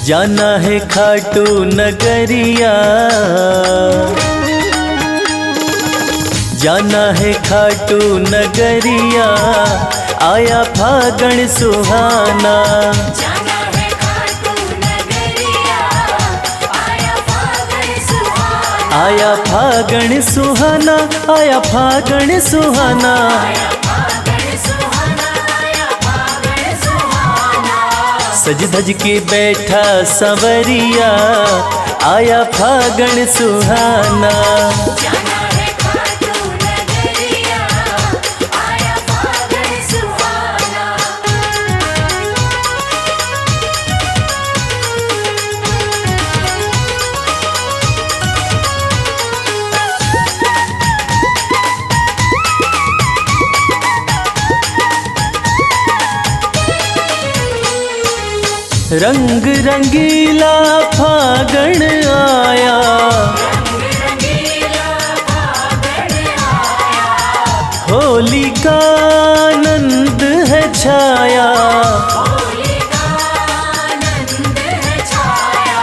जाना है खाटू नगरिया, जाना है खाटू नगरिया, आया फागण सुहाना। जाना है खाटू नगरिया, आया फागण सुहाना। आया फागण सुहाना, आया फागण सुहाना। आया फागण सुहाना, आया फागण सुहाना। सज धज के बैठा संवरिया, आया फागण सुहाना। जाना है खाटू नगरिया, आया फागण सुहाना। रंग रंगीला फागण आया, रंगीला फागण आया, होली का आनंद है छाया। होली का आनंद है छाया।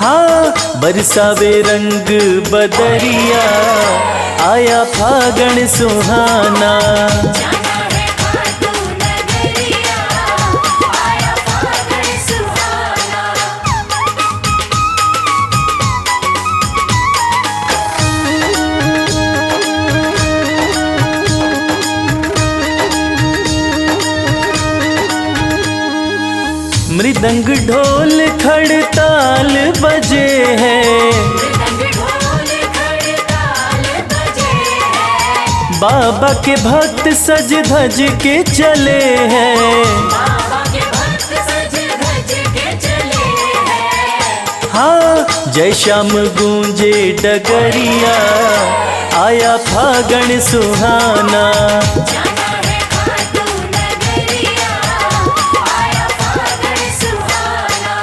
हाँ बरसावे रंग बदरिया, आया फागण सुहाना। जाना है खाटू नगरिया, आया फागण सुहाना। मृदंग ढोल खड़ताल बजे हैं, मृदंग ढोल खड़ताल बजे हैं। बाबा के भक्त सज धज के चले हैं। बाबा के भक्त सज धज के चले हैं। हाँ जय श्याम गूंजे डगरिया, आया फागण सुहाना। जाना है खाटू नगरिया, आया फागण सुहाना।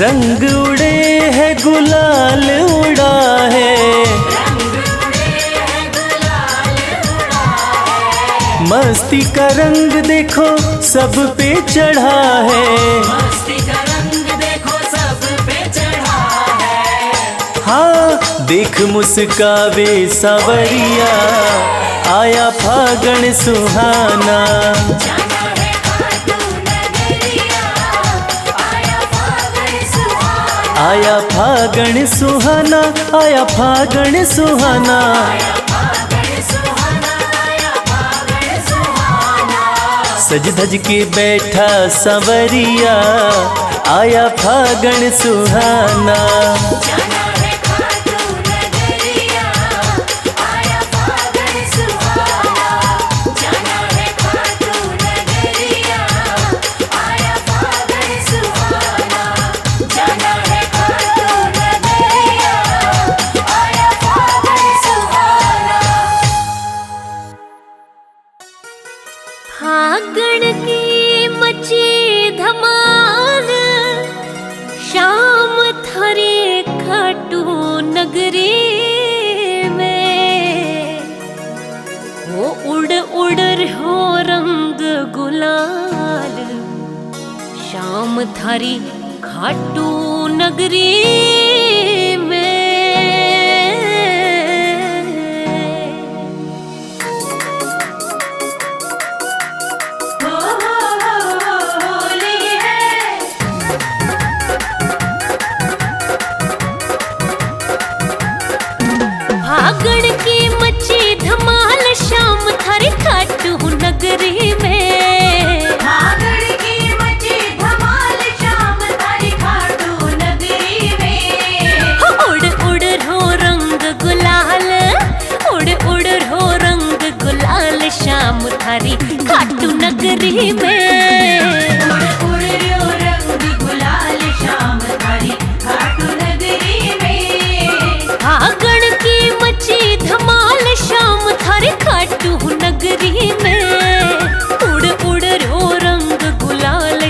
रंग उड़े है गुलाल उड़ा है, रंग उड़े हैं गुलाल उड़ा है। मस्ती का रंग देखो सब पे चढ़ा है। मस्ती का रंग देखो सब पे चढ़ा है। हाँ देख मुस्कावे सांवरिया, आया फागण सुहाना। जाना है खाटू नगरिया, आया फागण सुहाना। आया फागण सुहाना, आया फागण सुहाना। आया फागण सुहाना, आया फागण सुहाना। सज धज के बैठा संवरिया, आया फागण सुहाना। जाना है खाटू नगरिया, आया फागण सुहाना। जाना है खाटू नगरिया, आया फागण सुहाना। जाना है खाटू नगरिया, आया फागण सुहाना। फागण की मची धमाल, शाम थारे खाटू नगरी में। वो उड़ उड़ हो रंग गुलाल, शाम थारी खाटू नगरी में। होली है, फागण की मची धमाल, शाम थारे खाटू नगरी में। फागण की मची धमाल, शाम थारे खाटू नगरी में। उड़ उड़ हो रंग गुलाल, उड़ उड़ हो रंग गुलाल, शाम थारी खाटू नगरी में। उड़ उड़ हो रंग गुलाल, शाम थारी खाटू नगरी में। फागण की मची धमाल, शाम थारे खाटू नगरी में। उड़ उड़ हो रंग गुलाल,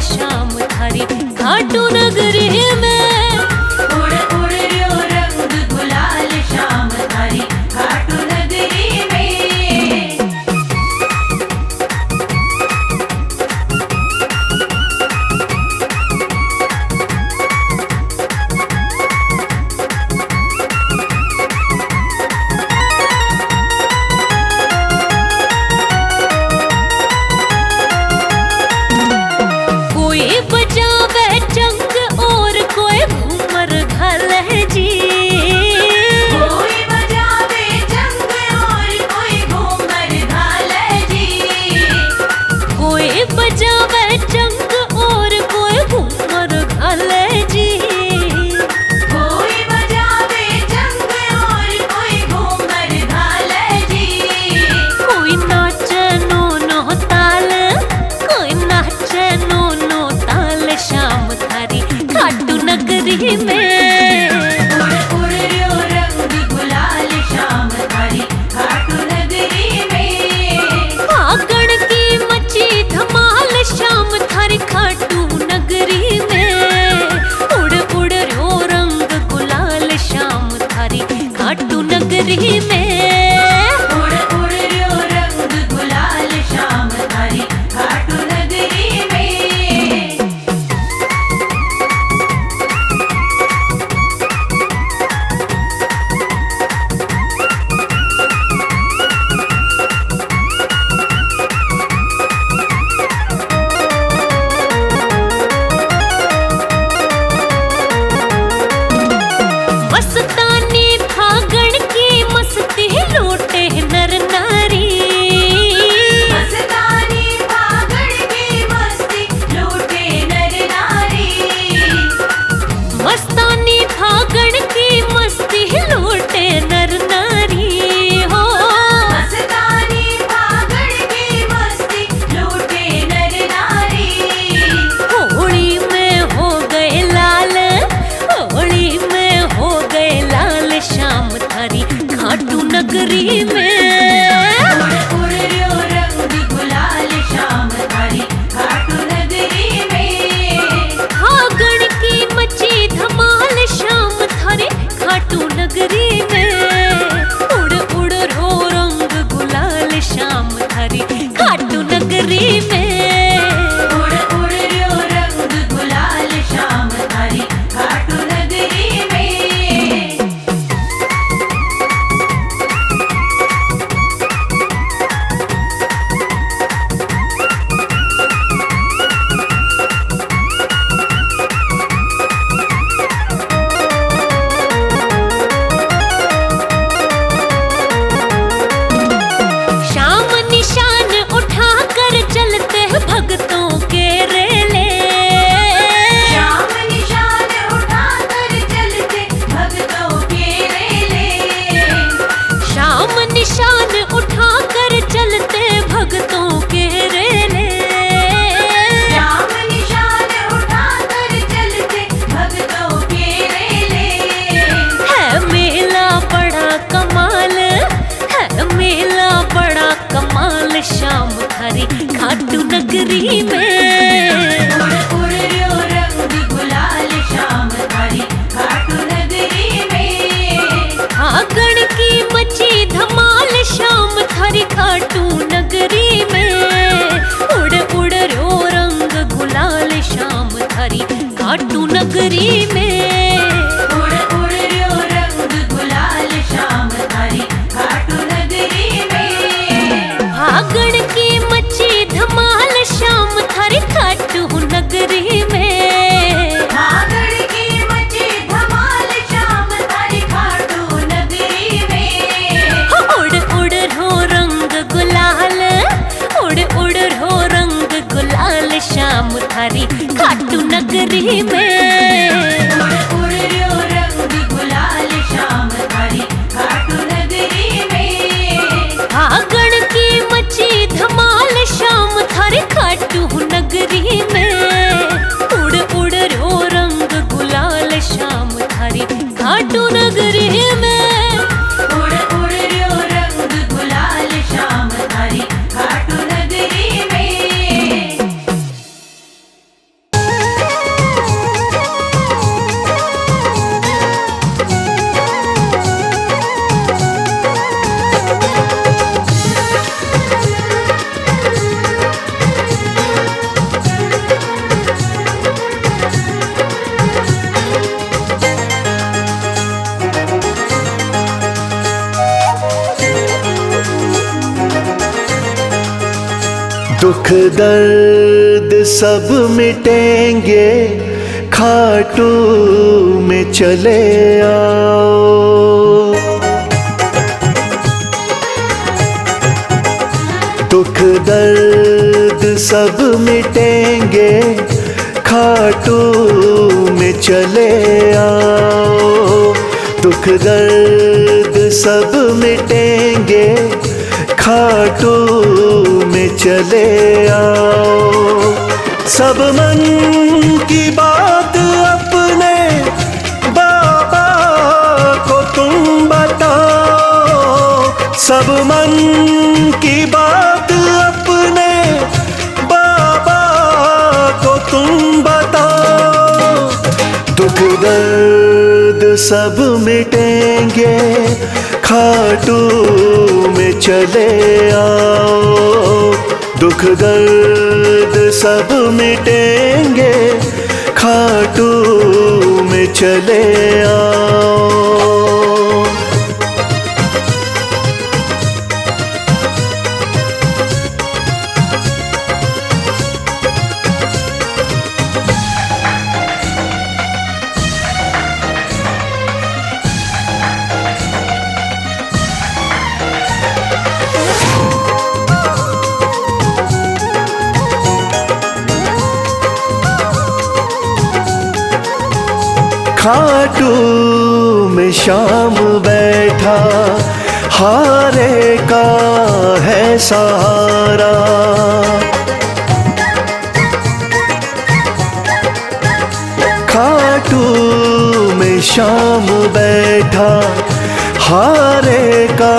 बजावे चंग और कोई घूमर घाले जी। कोई बजावे चंग और कोई घूमर घाले जी। कोई नाचे नो ताल, कोई नाचे नो ताल शाम थारी खाटू नगरी में। खाटू नगरी में उड़ उड़ रो रंग गुलाल शाम थारी खाटू नगरी में। मस्तानी फागण की मस्ती लूटे नर नारी। मस्तानी फागण की मस्ती लूटे नर नारी। मस्तानी फागण की मस्ती लूटे नर नारी हो। मस्तानी फागण की मस्ती लूटे नर नारी। होली में हो गए लाल, होली में हो गए लाल शाम थारी खाटू नगरी में। उड़ उड़ रो रंग गुलाल शाम थारी खाटू नगरी में। फागण की मची धमाल शाम थारी खाटू नगरी में। उड़ उड़ रो रंग गुलाल शाम थारी खाटू नगरी में। उड़ उड़ रो रंग गुलाल शाम थारी खाटू नगरी में। शाम निशान उठा कर चलते हैं भक्तों के रेले। शाम निशान उठा कर चलते भक्तों के रेले। शाम निशान उठा कर चलते भक्तों के रेले। शाम निशान उठा कर चलते भक्तों के रेले। है मेला बड़ा कमाल, है मेला बड़ा कमाल शाम थारी खाटू नगरी में। उड़ उड़ रो रंग गुलाल शाम थारी खाटू नगरी में। फागण की मची धमाल शाम थारी खाटू नगरी में। उड़ उड़ रो रंग गुलाल शाम थारी खाटू नगरी में। उड़ उड़ रो रंग गुलाल शाम थारी खाटू नगरी में। फागण की मची धमाल शाम थारी खाटू नगरी में। फागण की मची धमाल शाम थारी खाटू नगरी में। उड़ उड़ रो रंग गुलाल, उड़ उड़ रो रंग गुलाल शाम थारी खाटू नगरी में। उड़ उड़ रो रंग गुलाल शाम थारी खाटू नगरी में। फागण की मची धमाल शाम थारी खाटू नगरी में। उड़ उड़ रो रंग गुलाल शाम थारी खाटू नगरी में। उड़ उड़ रो रंग गुलाल शाम थारी खाटू नगरी में। दुख दर्द सब मिटेंगे खाटू में चले आओ। दुख दर्द सब मिटेंगे, खाटू में चले आओ। दुख दर्द सब मिटेंगे, खाटू में चले आओ। सब मन की बात अपने बाबा को तुम बताओ। सब मन की बात अपने बाबा को तुम बताओ। दुख दर्द सब मिटेंगे, खाटू में चले आओ। दुख दर्द सब मिटेंगे, खाटू में चले आओ। खाटू में शाम बैठा, हारे का है सहारा। खाटू में शाम बैठा, हारे का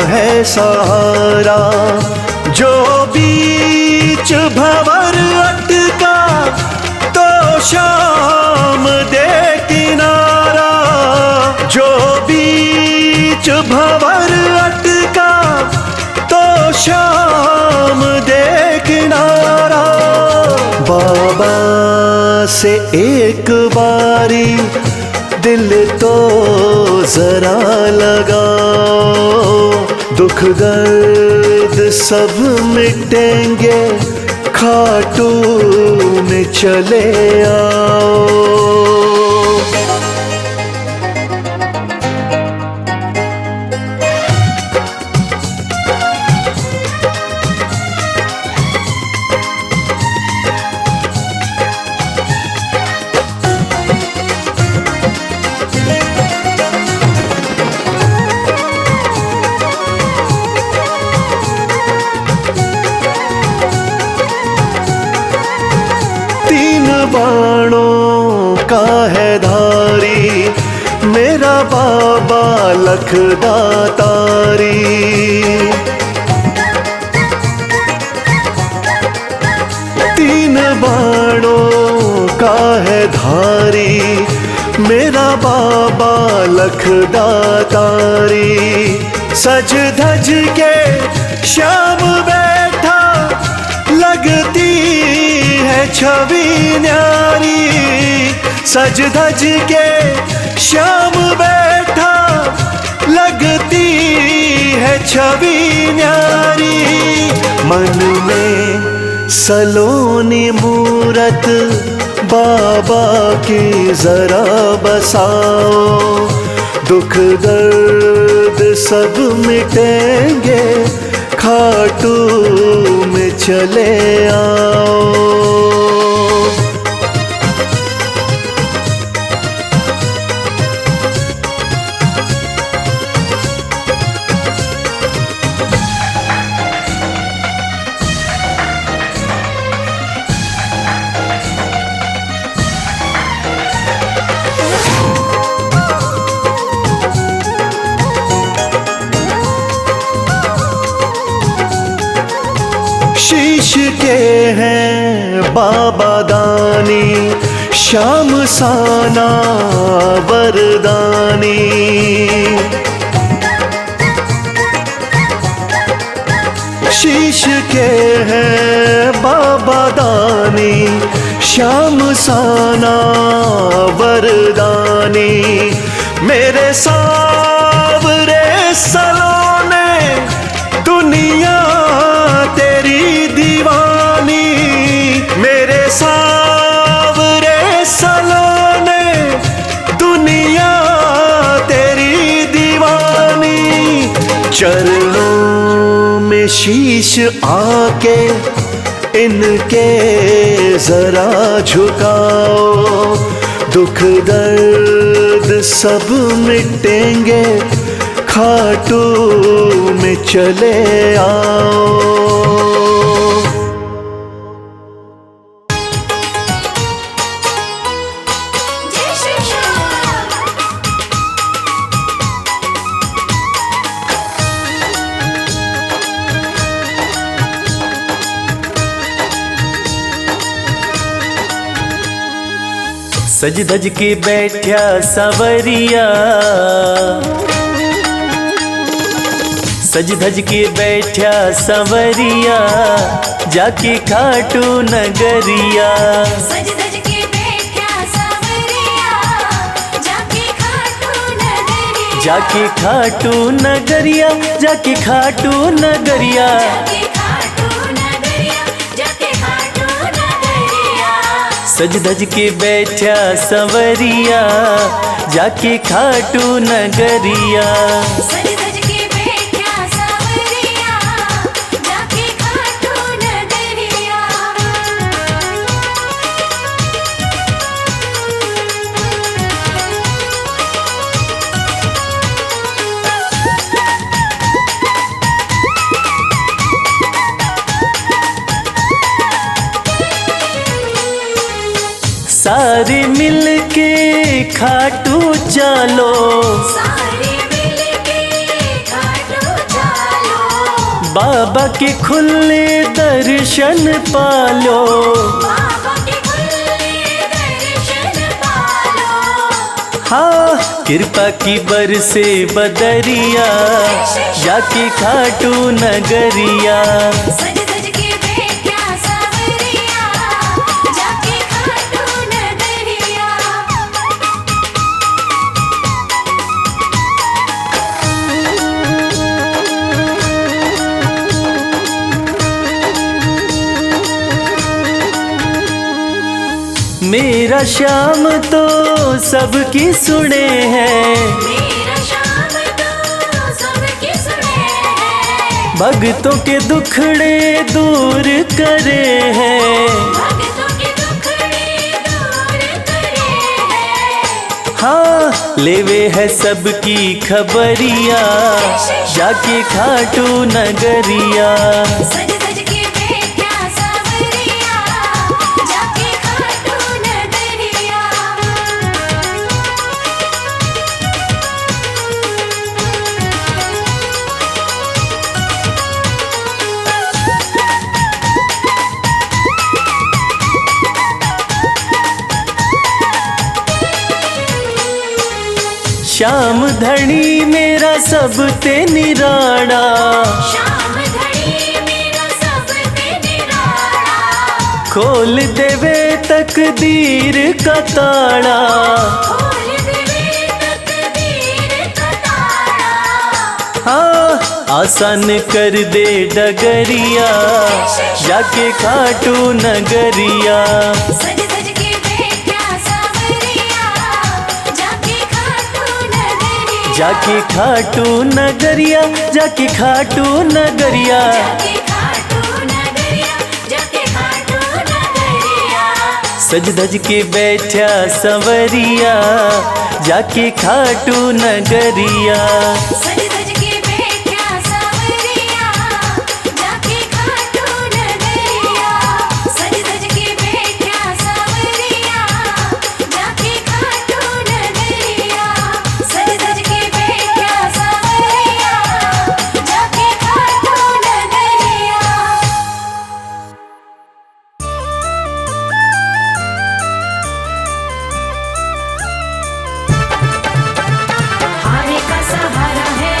है सहारा। जो बीच भंवर अटका, तो शाम दे किनारा। जो बीच भंवर अटका, तो शाम दे किनारा। बाबा से एक बारी दिल तो जरा लगाओ। दुख दर्द सब मिटेंगे, खाटू में चले आओ। बाणों का है धारी, मेरा बाबा लखदातारी। तीन बाणों का है धारी, मेरा बाबा लखदातारी। सज धज के श्याम बैठा, लगती है छवि न्यारी। सज धज के श्याम बैठा, लगती है छवि न्यारी। मन में सलोनी मूरत बाबा की जरा बसाओ। दुख दर्द सब मिटेंगे, खाटू में चले आओ। शीश के हैं बाबा दानी, श्याम साना वरदानी। शीश के हैं बाबा दानी, श्याम साना वरदानी। मेरे सावरे सलोने, दुनिया तेरी दीवानी। मेरे सावरे सलोने, दुनिया तेरी दीवानी। चरणों में शीश आके इनके जरा झुकाओ, दुख दर्द सब मिटेंगे, खाटू में चले आओ। सज धज के बैठा सवरिया, सज धज के बैठा सवरिया, जाके खाटू नगरिया। सज धज के बैठा सवरिया, जाके खाटू नगरिया। जाके खाटू नगरिया, जाके खाटू नगरिया। सज धज के बैठा सवरिया, जाके खाटू नगरिया। सज धज के बैठा सवरिया, जाके खाटू नगरिया। सारे मिल के खाटू चलो, सारे मिलके खाटू चलो। बाबा के खुले दर्शन पालो। बाबा के खुले दर्शन पालो। हाँ, कृपा की बरसे बदरिया, जाके खाटू नगरिया। सज धज के बैठा सवरिया, जाके खाटू नगरिया। मेरा श्याम तो सबकी सुने हैं, मेरा श्याम तो सबकी सुने हैं। भक्तों के दुखड़े दूर करे हैं। भक्तों के दुखड़े दूर करे हैं। हाँ, लेवे है सबकी खबरिया, जाके खाटू नगरिया। सज धज के बैठा सवरिया, जाके खाटू नगरिया। श्याम धनी मेरा सब ते निराड़ा, श्याम धनी मेरा सब ते निराला। खोल देवे तकदीर का ताड़ा। खोल देवे तकदीर का ताला। हाँ, आसान कर दे डगरिया, जाके खाटू नगरिया। सज धज के बैठा सवरिया, जाके खाटू नगरिया। जाके खाटू नगरिया, जाके खाटू नगरिया। जाके खाटू नगरिया, जाके खाटू नगरिया। सज धज के बैठा सवरिया, जाके खाटू नगरिया। सज धज के बैठा सवरिया, जाके खाटू नगरिया। सज धज के बैठा सवरिया, जाके खाटू नगरिया। सज धज के बैठा सवरिया, जाके खाटू नगरिया। हारे का सहारा है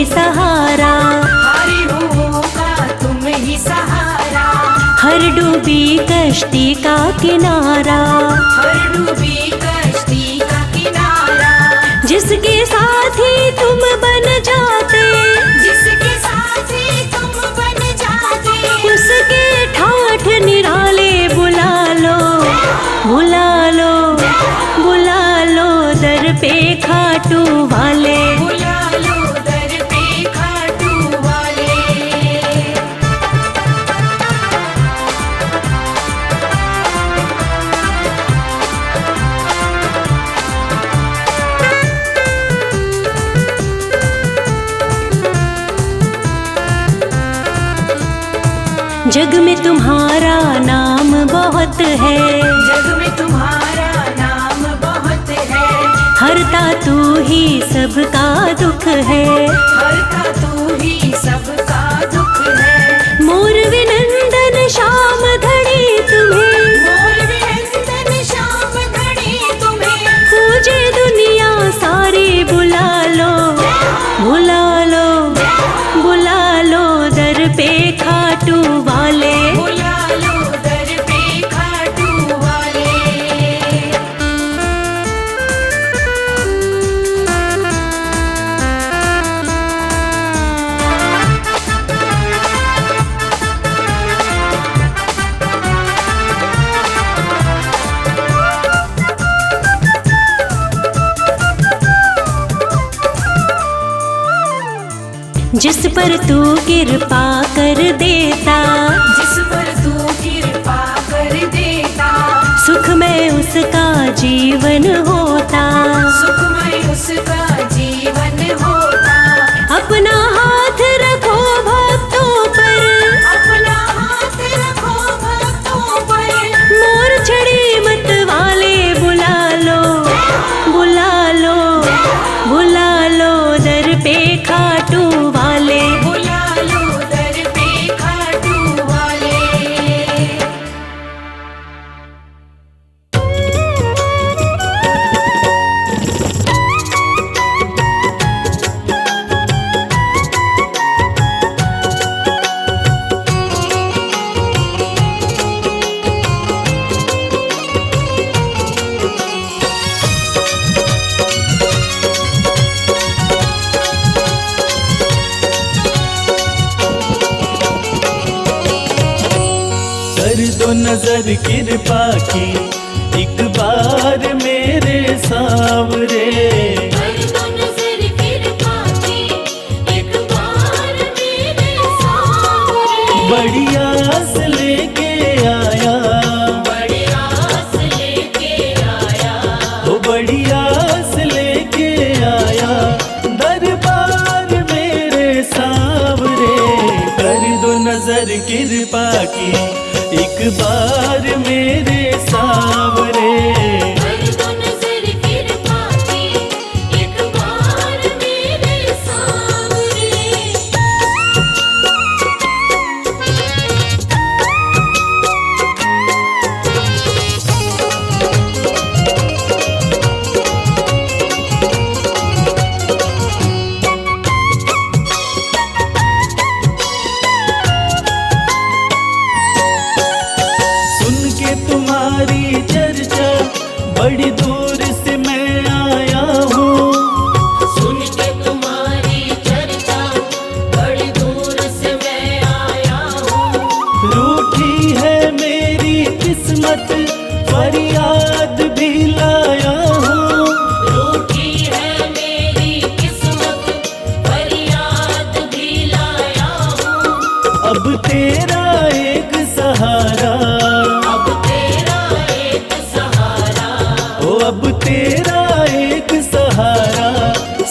ही सहारा, हरि होगा तुम ही सहारा, हर डूबी कश्ती का किनारा, हर डूबी कश्ती का किनारा, जिसके साथी तुम बन जाते, जिसके साथी तुम बन जाते, उसके ठाठ निराले बुला लो, बुला लो, बुला लो दर पे खाटू वाले। बुला लो दर पे खाटू वाले। जग में तुम्हारा नाम बहुत है, जग में तुम्हारा नाम बहुत है, हरता तू ही सबका दुख है, हरता तू ही सबका दुख है। मोर विनंदन श्याम धड़ी तुम्हें, मोर विनंदन श्याम घड़ी तुम्हें, पूजे दुनिया सारी बुला लो, बुला लो, बुला लो दर पे खाटू वाले। बुला लो दर पे खाटू वाले। जिस पर तू कृपा कर देता, जिस पर तू कृपा कर देता, सुख में उसका जीवन होता, सुखमय उसका जीवन होता। अपना हाथ रखो भक्तों पर, अपना हाथ रखो भक्तों पर, मोर छड़ी मत वाले बुला लो, बुला लो, बुला लो दर पे खाटू वाले। बुला लो दर पे खाटू वाले। कर दो नजर कृपा की एक बार मेरे सावरे, कर दो नजर कृपा की एक बार मेरे सावरे। बड़ी आस लेके आया, बड़ी आस लेके आया, वो बड़ी आस लेके आया दरबार मेरे सावरे। कर दो नजर कृपा की एक बार मेरे सावरे। कर दो नजर कृपा की एक बार मेरे सावरे। सुन के तुम्हारी चर्चा बड़ी दूर से मैं आया हूँ, सुन के तुम्हारी चर्चा बड़ी दूर से मैं आया हूँ। रूठी है मेरी किस्मत फरियाद भी लाया हूँ। रूठी है मेरी किस्मत फरियाद भी लाया हूँ। अब तेरा एक सहारा, अब तेरा एक सहारा, ओ अब तेरा एक सहारा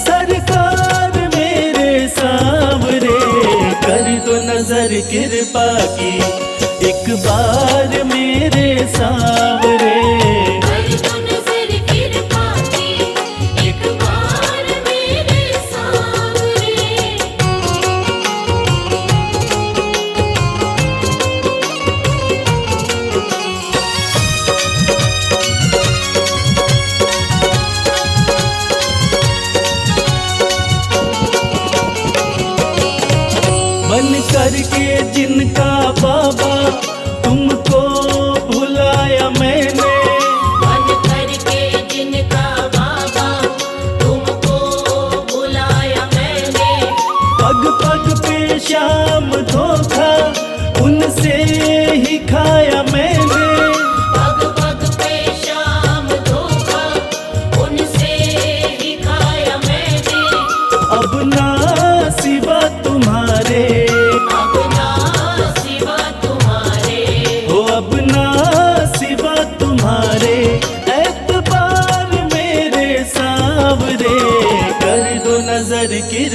सरकार मेरे सावरे। कर दो नजर कृपा की एक बार मेरे सावरे। कर दो नजर कृपा की एक बार मेरे सावरे।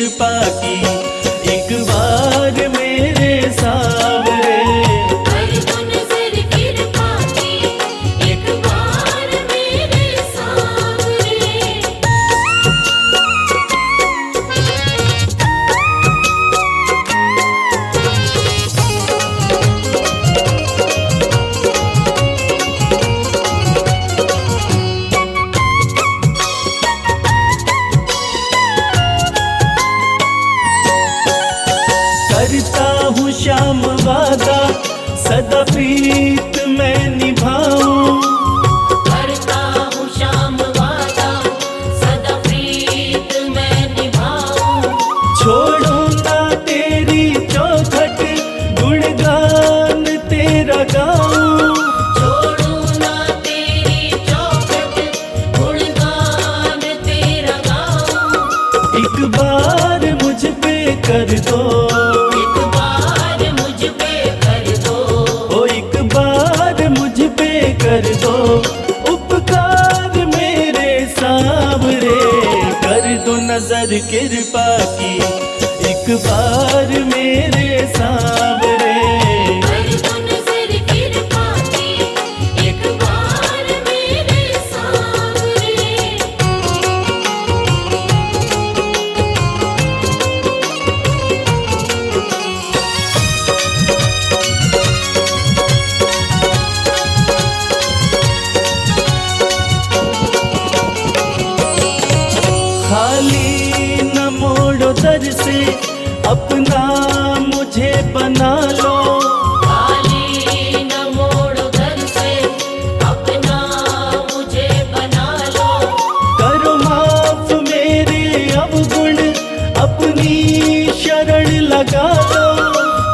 कृपा की एक बार मेरे सांवरे। कर दो नजर कृपा की एक बार मेरे सांवरे। करता हूँ श्याम वादा सदा प्रीत मैं निभाऊं। करता हूँ श्याम वादा सदा प्रीत मैं निभाऊं। छोड़ो ना तेरी चौखट गुणगान तेरा गाऊं। छोड़ू ना तेरी चौखट गुणगान तेरा गाऊं। एक बार मुझ पे कर दो, एक बार मुझ पे कर दो। ओ एक बार मुझ पे कर दो उपकार मेरे सांवरे। कर दो नजर कृपा की एक बार मेरे सांवरे। कर दो नजर कृपा की एक बार मेरे सांवरे। खाली न मोड़ो दर से अपना मुझे बना लो। खाली न मोड़ो दर से अपना मुझे बना लो। करो माफ मेरे अवगुण अपनी शरण लगा लो।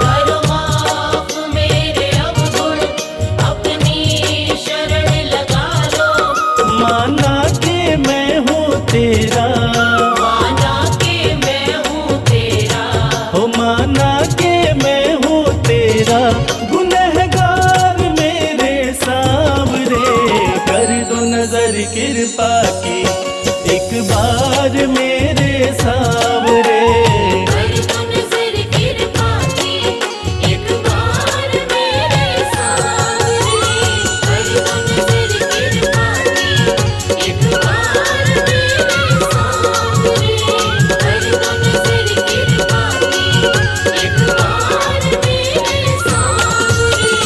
करो माफ मेरे अवगुण अपनी शरण लगा लो। माना के मैं हूँ तेरा, माना के मैं हूँ तेरा। हो माना के मैं हूँ तेरा गुनहगार मेरे सांवरे। कर दो नजर कृपा की एक बार मेरे सांवरे। कर दो नजर कृपा की एक बार मेरे सांवरे। कर दो नजर कृपा की एक बार मेरे सांवरे। कर दो नजर कृपा की एक बार मेरे सांवरे।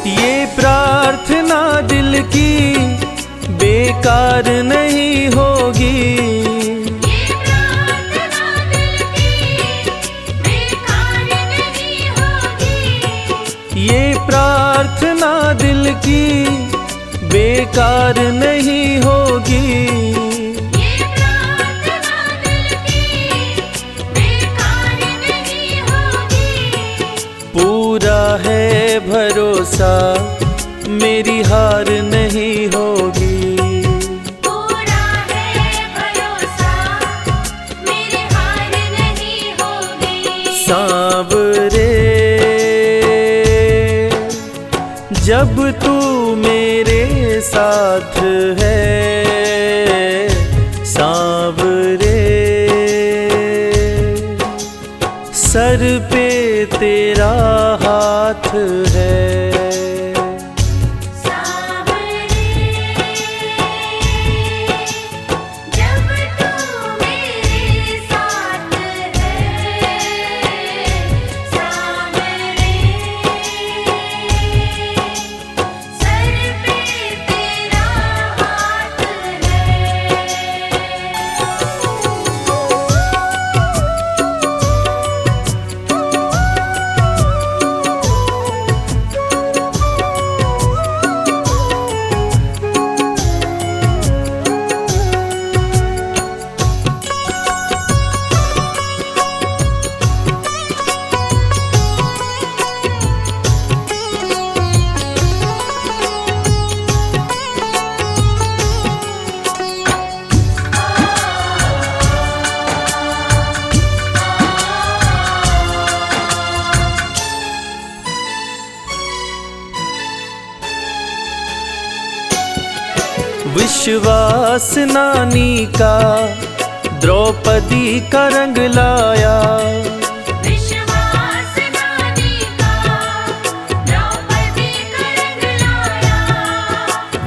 ये प्रार्थना दिल की बेकार नहीं होगी। ये प्रार्थना दिल की बेकार नहीं होगी। ये प्रार्थना दिल की बेकार नहीं होगी। ये प्रार्थना दिल की बेकार नहीं होगी। पूरा है भरोसा मेरी हार नहीं होगी। पूरा है भरोसा मेरी हार नहीं होगी। सांवरे जब तू मेरे साथ है सांवरे, सर पे तेरा हाथ है। जब तू मेरे साथ है विश्वास नानी का द्रौपदी का रंग लाया। विश्वास नानी का द्रौपदी का रंग लाया।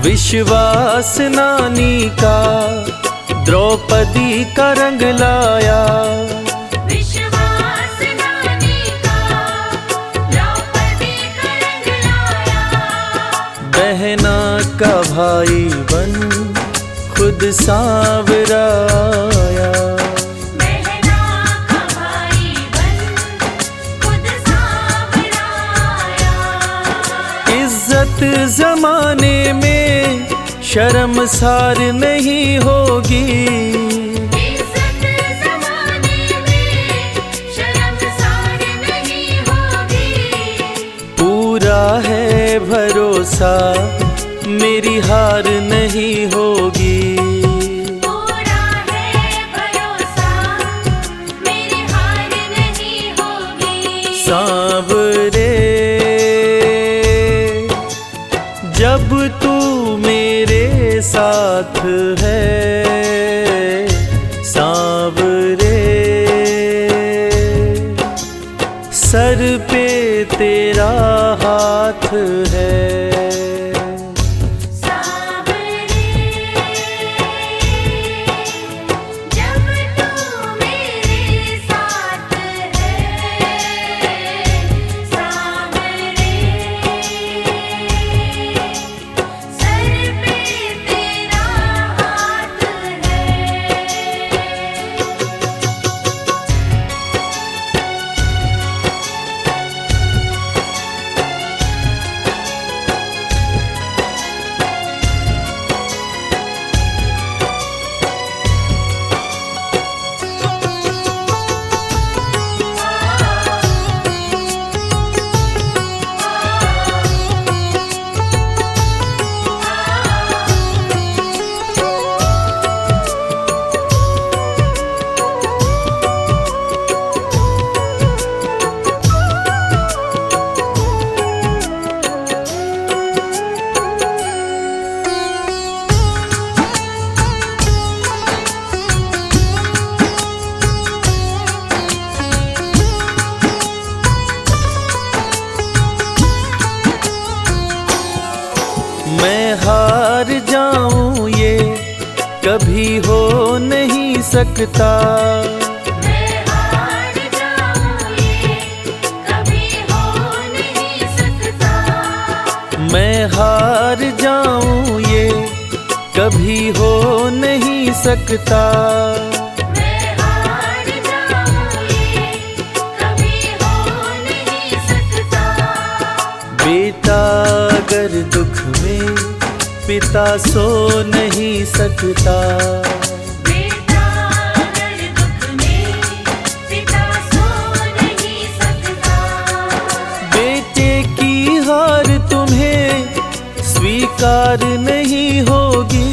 विश्वास नानी का द्रौपदी का रंग लाया। विश्वास नानी का द्रौपदी का रंग लाया। बहना का भाई बन खुद सांवरा आया। बहना का भाई बन खुद सांवरा आया। इज्जत जमाने में शर्मसार नहीं होगी। इज्जत ज़माने में शर्मसार नहीं होगी। पूरा है भरोसा मेरी हार नहीं होगी। पूरा है भरोसा मेरी हार नहीं होगी। सांवरे जब तू मेरे साथ है, सांवरे सर पे तेरा हाथ है। सांवरे जब तू मेरे साथ है, सांवरे सर पे तेरा हाथ है। मैं हार जाऊं ये कभी हो नहीं सकता। मैं हार जाऊं ये कभी हो नहीं सकता। मैं हार जाऊं ये कभी हो नहीं सकता। मैं हार जाऊं ये कभी हो नहीं सकता। बेटा अगर दुख में पिता सो नहीं सकता। बेटा अगर दुख में पिता सो नहीं सकता। बेटे की हार तुम्हें स्वीकार नहीं होगी।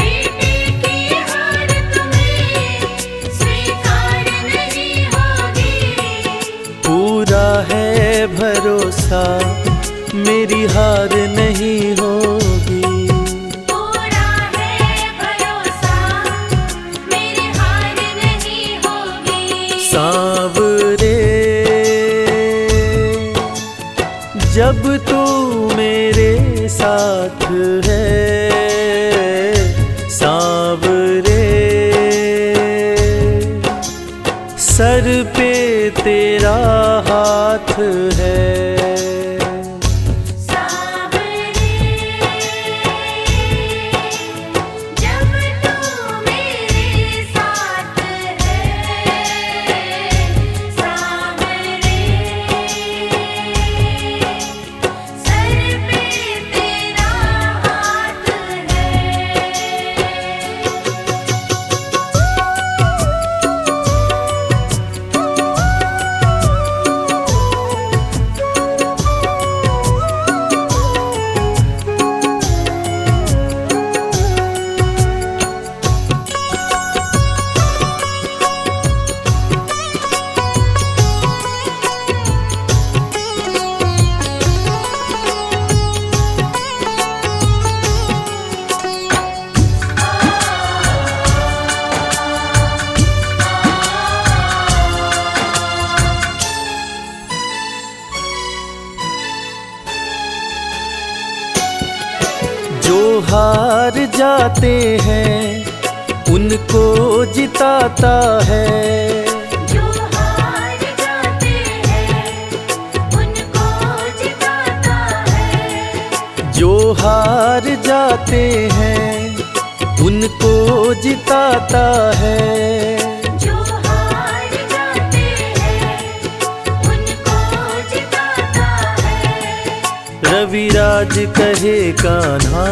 बेटे की हार तुम्हें स्वीकार नहीं होगी। पूरा है भरोसा मेरी हार नहीं होगी। पूरा है भरोसा मेरी हार नहीं होगी। सांवरे जब तू मेरे साथ है, सांवरे सर पे तेरा हाथ है। जब तू मेरे साथ है, सांवरे सर पे तेरा हाथ है। हार जाते हैं उनको जिताता है। जो हार जाते हैं उनको जिताता है। जो हार जाते हैं उनको जिताता है। जो हार जाते हैं उनको जिताता है। रविराज कहे कान्हा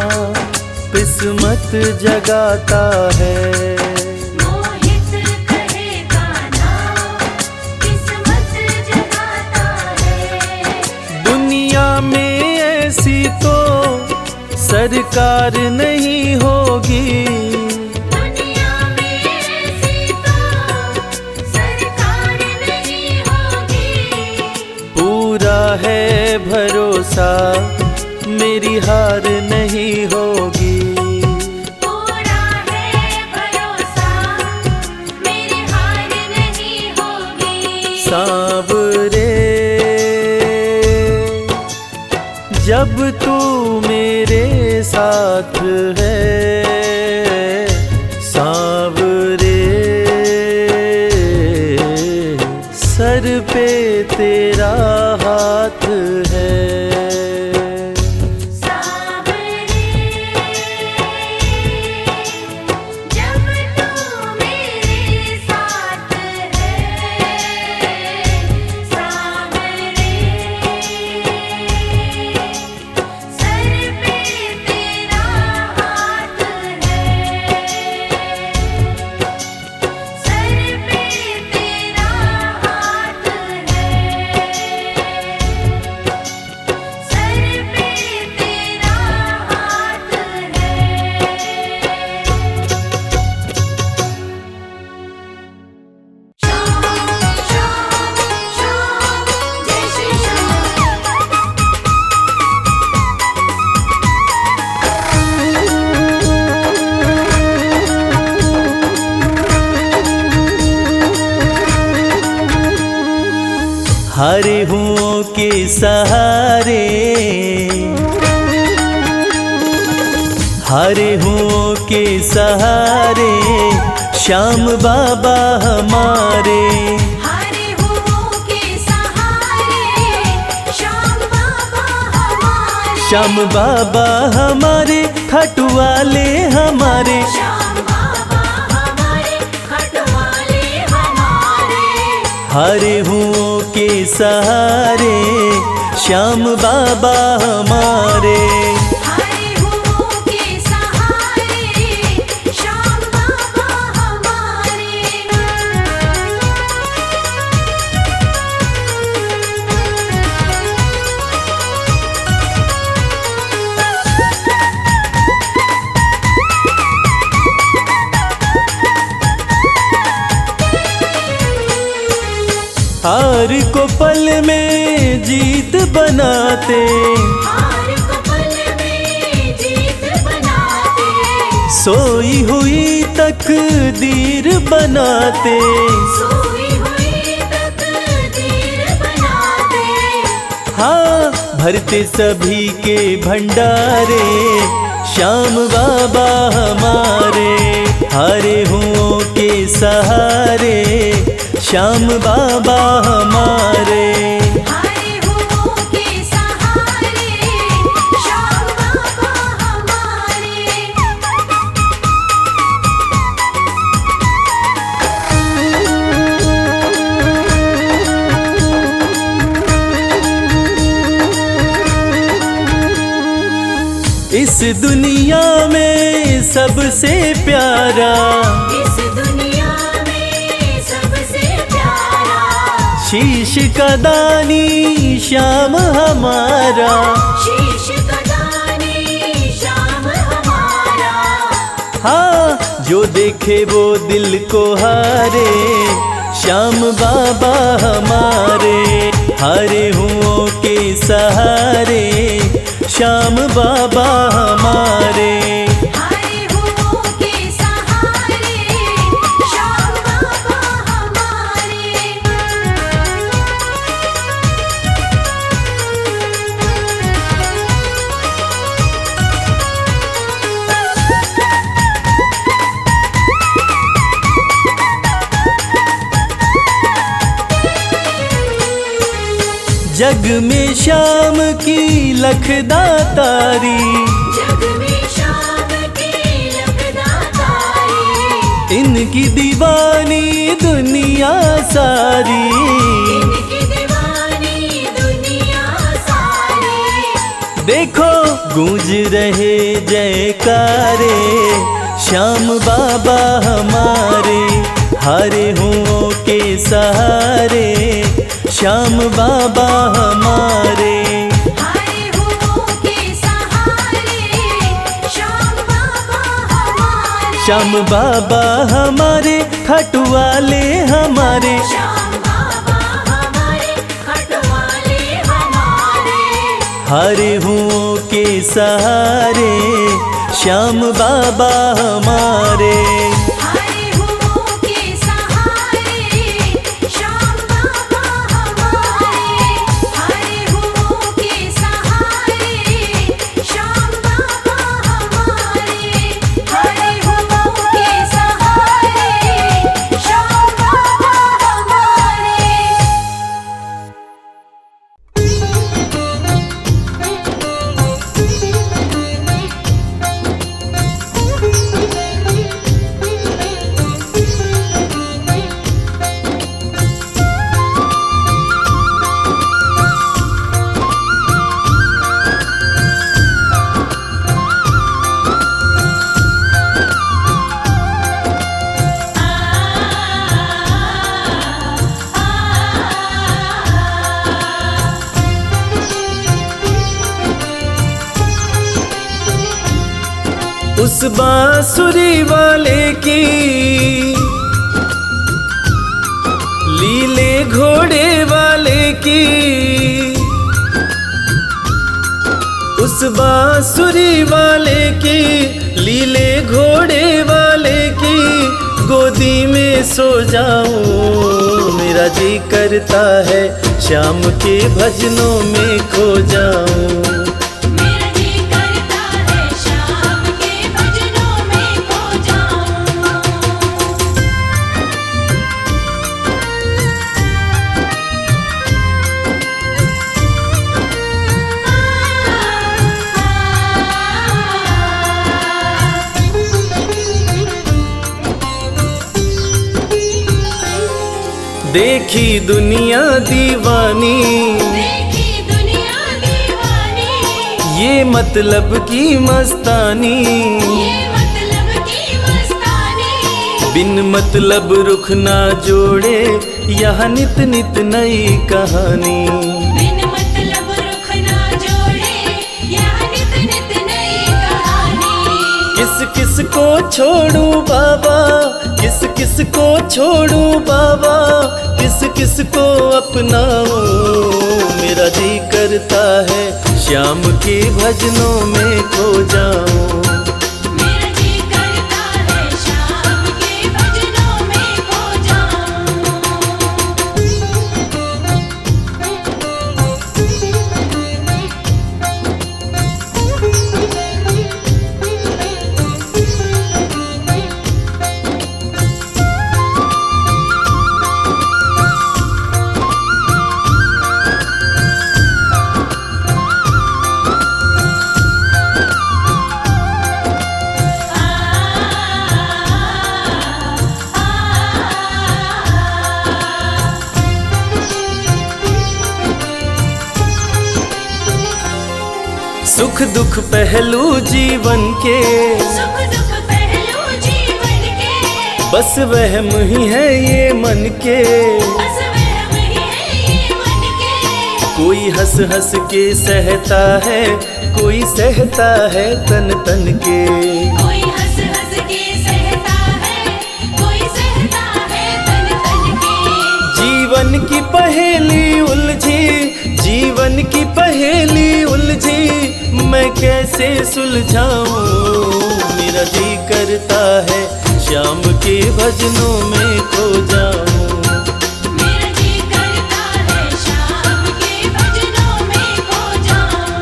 किस्मत जगाता है। मोहित कहे कान्हा किस्मत जगाता है। दुनिया में ऐसी तो सरकार नहीं होगी। दुनिया में ऐसी तो सरकार नहीं होगी। पूरा है भरोसा मेरी हार नहीं होगी। पूरा है भरोसा मेरी हार नहीं होगी। सांवरे जब तू मेरे साथ है, सांवरे सर पे तेरा हाथ है। सांवरे जब तू मेरे साथ है, सांवरे सर पे तेरा हाथ है। सर पे तेरा हाथ है। सर पे तेरा हाथ है। श्याम श्याम श्याम जय श्री हारे हुओं के सहारे, हारे हुओं के सहारे श्याम बाबा हमारे। हरे हुओं के सहारे श्याम बाबा हमारे। श्याम बाबा हमारे खाटू वाले हमारे। श्याम बाबा हमारे खटवाले हमारे। हारे हुओं के सहारे श्याम बाबा हमारे। हरे हुओं के सहारे श्याम बाबा हमारे। हार को पल में जीत बनाते, हार को पल में जीत बनाते। सोई हुई तकदीर बनाते। सोई हुई तकदीर बनाते। हाँ भरते सभी के भंडारे श्याम बाबा हमारे। हारे हुओं के सहारे श्याम बाबा हमारे। हरे हुओं के सहारे श्याम बाबा हमारे। इस दुनिया में सबसे प्यारा, इस दुनिया में सबसे प्यारा शीश का दानी श्याम हमारा। शीश का दानी श्याम हमारा। हाँ जो देखे वो दिल को हारे श्याम बाबा हमारे। हारे हुओं के सहारे श्याम बाबा हमारे। हरे हुओं के सहारे श्याम बाबा हमारे। जग में शाम की लखदा तारी, जग में शाम की लखदा तारी, इनकी दीवानी दुनिया सारी, इनकी दीवानी दुनिया सारी। देखो गूंज रहे जयकारे, श्याम बाबा हमारे, हारे हुओं के सहारे, श्याम बाबा हमारे। हारे हुओं के सहारे, श्याम बाबा हमारे, श्याम बाबा हमारे, खाटू वाले हमारे, श्याम बाबा हमारे, खटवाले हमारे। हारे हुओं के सहारे, श्याम बाबा हमारे। हारे हुओं के सहारे, श्याम बाबा हमारे, हारे हुओं के सहारे, श्याम बाबा हमारे, हारे हुओं के सहारे, श्याम बाबा हमारे। उस बांसुरी वाले की लीले घोड़े वाले की, उस बांसुरी वाले की लीले घोड़े वाले की गोदी में सो जाऊं। मेरा जी करता है श्याम के भजनों में खो जाऊं। मेरा जी करता है श्याम के भजनों में खो जाऊं। देखी दुनिया दीवानी, देखी दुनिया दीवानी, ये मतलब की मस्तानी, ये मतलब की मस्तानी। बिन मतलब रुख ना जोड़े यहाँ नित नित नई कहानी। बिन मतलब रुख ना जोड़े, यह नित नित नई कहानी। किस किस को छोड़ूं बाबा, किस किस को छोड़ूं बाबा, किस किस को अपनाऊं। मेरा जी करता है श्याम के भजनों में खो जाऊं। मेरा जी करता है श्याम के भजनों में खो जाऊं। सुख दुख पहलू जीवन के, सुख दुख पहलू जीवन के, बस वहम ही है ये मन के। बस वहम ही है ये मन के। कोई हंस हंस के सहता है, कोई सहता है तन तन के। कोई हंस हंस के सहता है, कोई सहता है तन तन के। जीवन की पहेली उलझी, जीवन की पहेली उलझी, मैं कैसे सुलझाऊं। मेरा जी करता है श्याम के भजनों में खो जाऊं। मेरा जी करता है श्याम के भजनों में खो जाऊं।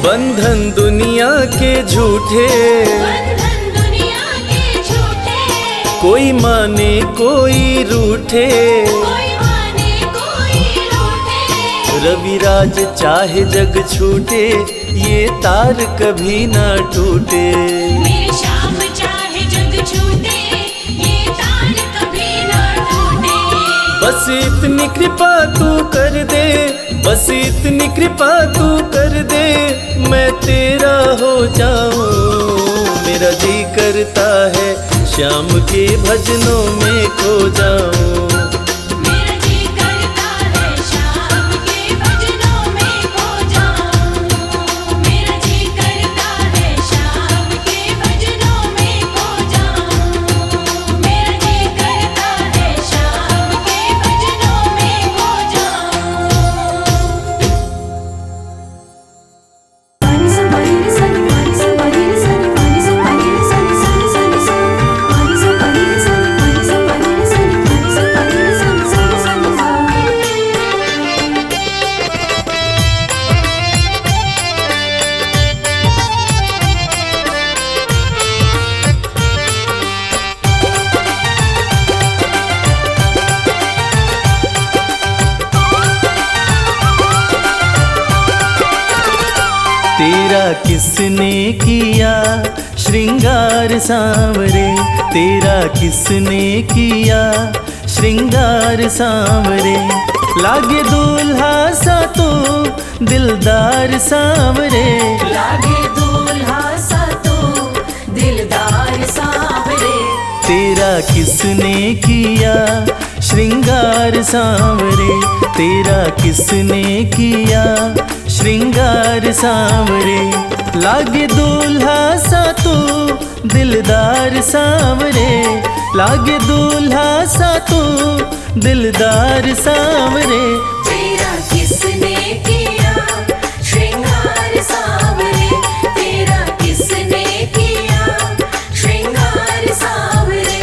बंधन दुनिया के झूठे, बंधन दुनिया के झूठे, कोई माने कोई रूठे, कोई माने कोई रूठे। रविराज चाहे जग छूटे, ये तार कभी ना टूटे। मेरी शाम चाहे जग छूटे, ये तार कभी ना टूटे। बस इतनी कृपा तू कर दे, बस इतनी कृपा तू कर दे, मैं तेरा हो जाऊं। मेरा जी करता है श्याम के भजनों में खो जाऊं। मेरा जी करता है शाम के भजनों में खो जाऊं। मेरा जी करता है शाम के भजनों में खो जाऊं। मेरा जी करता है शाम के भजनों में खो जाऊं। पानी सा पानी रे सा पानी सा पानी रे सा पानी सा पानी रे सा सा सा पानी सा पानी रे सा पानी सा पानी रे सा पानी सा पानी रे सा सा सा। तेरा किसने किया श्रृंगार सांवरे, तेरा किसने किया श्रृंगार सांवरे। लागे दूल्हा सा तो दिलदार सांवरे, लागे दूल्हा सा तो दिलदार सांवरे। तेरा किसने किया श्रृंगार सांवरे, तेरा किसने किया श्रृंगार सांवरे। लागे दूल्हा सा तो दिलदार सांवरे, लागे दूल्हा सा तो दिलदार सांवरे। तेरा किसने किया श्रृंगार सांवरे, तेरा किसने किया श्रृंगार सांवरे।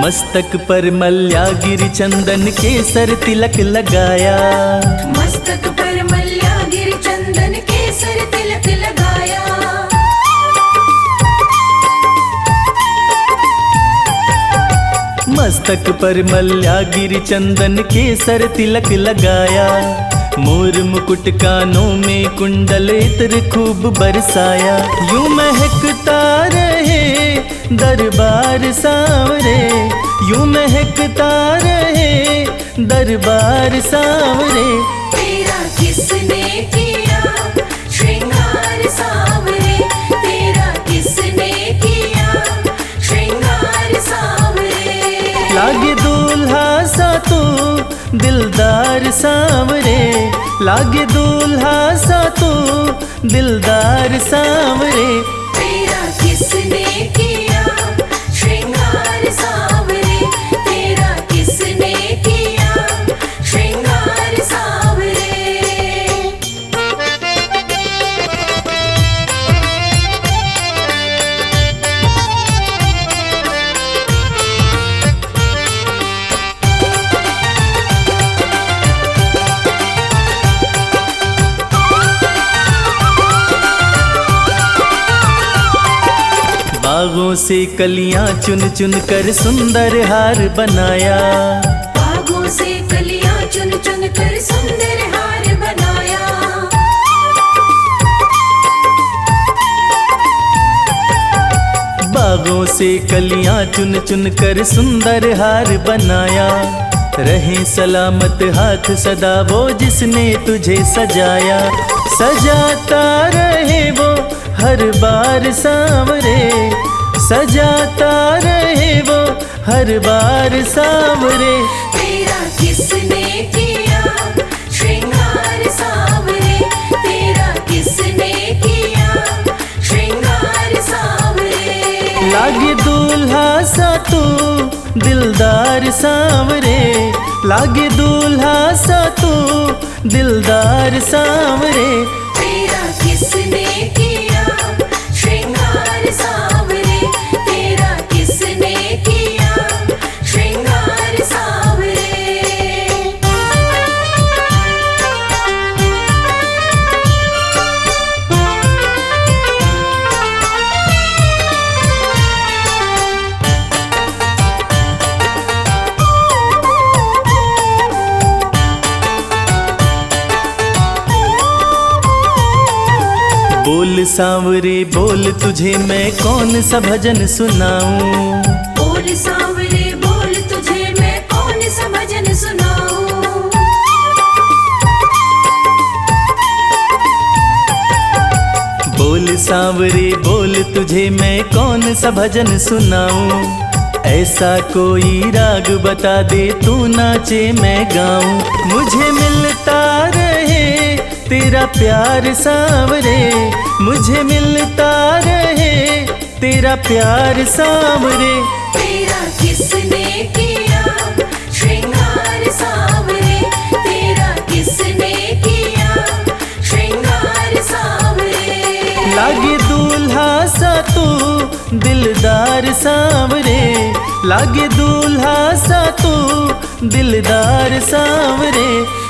मस्तक पर मल्यागिरी चंदन केसर तिलक लगाया, मस्तक पर मल्यागिरी चंदन केसर तिलक लगाया। मस्तक पर मल्यागिरी चंदन केसर तिलक लगाया। मोर मुकुट कानों में कुंडल इत्र खूब बरसाया। यूं महकता रहे दरबार सांवरे, यूं महकता रहे दरबार सांवरे। तेरा किसने किया श्रृंगार सांवरे, तेरा किसने किया श्रृंगार सांवरे। लागे दूल्हा सा तो दिलदार सांवरे, लागे दूल्हा सा तो दिलदार सांवरे। तेरा किसने किया श्रृंगार सांवरे, तेरा किसने किया श्रृंगार सांवरे। बागों से कलियां चुन चुन कर सुंदर हार बनाया, बागों से कलियां चुन चुन कर सुंदर हार बनाया। बागों से कलियां चुन चुन कर सुंदर हार बनाया। रहे सलामत हाथ सदा वो जिसने तुझे सजाया, सजाता रहे वो हर बार सांवरे, सजाता रहे वो हर बार सांवरे। तेरा किसने किया श्रृंगार सांवरे, तेरा किसने किया श्रृंगार सांवरे। लागे दूल्हा सा तू दिलदार सांवरे, लागे दूल्हा सा तू दिलदार सांवरे। तेरा किसने किया श्रृंगार सांवरे, तेरा किसने किया श्रृंगार सांवरे। बोल सांवरे बोल, तुझे मैं कौन सा भजन सुनाऊं। बोल सांवरे बोल, तुझे मैं कौन सा भजन सुनाऊं। बोल सांवरे बोल, तुझे मैं कौन सा भजन सुनाऊं। ऐसा कोई राग बता दे, तू नाचे मैं गाऊं। मुझे मिलता रहे तेरा प्यार सांवरे, मुझे मिलता रहे तेरा प्यार सांवरे। तेरा किसने किया श्रृंगार सांवरे, तेरा किसने किया श्रृंगार सांवरे। लागे दूल्हा सा तू दिलदार सांवरे, लागे दूल्हा सा तू दिलदार सांवरे।